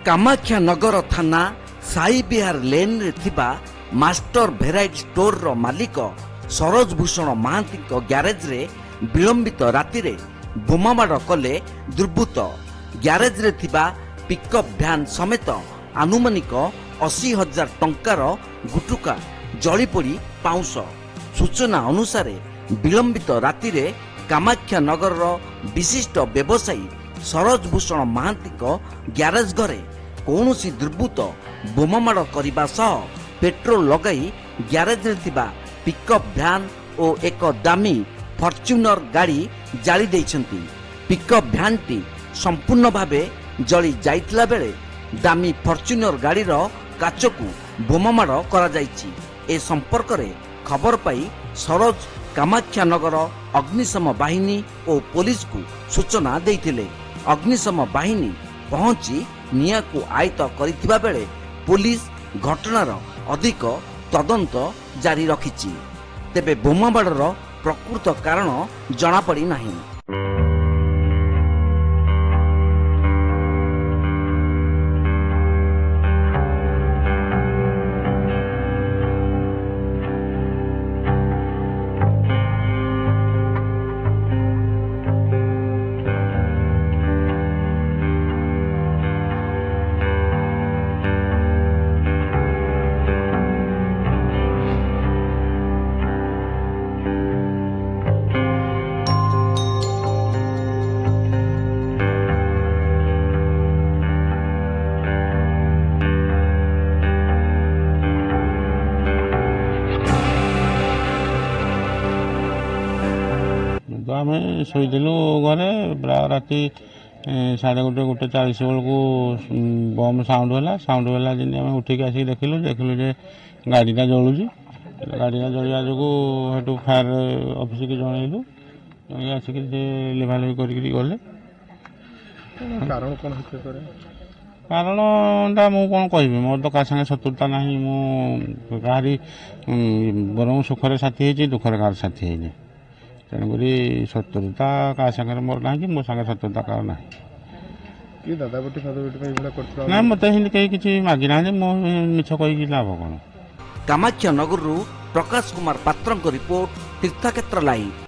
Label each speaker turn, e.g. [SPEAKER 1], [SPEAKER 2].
[SPEAKER 1] कामाख्यानगर थाना साई बिहार लेन रे थिबा मास्टर भेराइटी स्टोर रो मालिक सरोज भूषण महांती ग्यारेज रे विलंबित राति रे बोमामाड़ कले दुर्बृत्त। ग्यारेज रे थिबा पिकअप भ्यान समेत आनुमानिक 80,000 टंकार गुटुका जली पड़ी पाउंस। सूचना अनुसार विलंबित राति रे कामाख्यानगर रो विशिष्ट व्यवसायी सरोज भूषण महांती ग्यारेज घरे कौनसी दुर्बृत्त बोमामाड़ करने सह पेट्रोल लगाई ग्यारेज रे थिबा पिकअप भ्यान और एक दामी फॉर्च्यूनर गाड़ी जाली देइछंती। पिकअप भ्यान टी संपूर्ण भावे जली जाइतला बेले दामी फॉर्च्यूनर गाड़ी रो काचकू बोमामाड़ करा जाइछि। ए संपर्क रे खबर पाई सरोज कामाख्यानगर अग्निशम बाहिनी और पुलिस को सूचना देइथिले। अग्निशम बाहिनी पहुंची निया को आयत्त करिथिबा बेले पुलिस घटनार अधिक तदंत जारी रखिछि। तेबे बोमामाड़र प्रकृत कारण जଣା पड़ी नाही।
[SPEAKER 2] आम शोलु घरे प्राय राति 1:30 बेलू बम साउंड है जमी आम उठिक आसिक देखिलु जे गाड़ीटा जलुची। गाड़ीटा जलिया जो फायर ऑफिस की जनइलु आसिक लिभालिभि कर गले। कारणटा मु कौन कह मोर तो क्या संगे शत्रुता ना मुझे बर सुखर साथी है दुखर कार साथी है तेणुक शत्रुता क्या सागर मोर ना कि मो सागर शत्रुता का ना ना मत कहीं किसी मागी ना मिछ कही लाभ कौन।
[SPEAKER 1] कामाख्यानगर प्रकाश कुमार पात्र रिपोर्ट तीर्थक्षेत्र लाइव।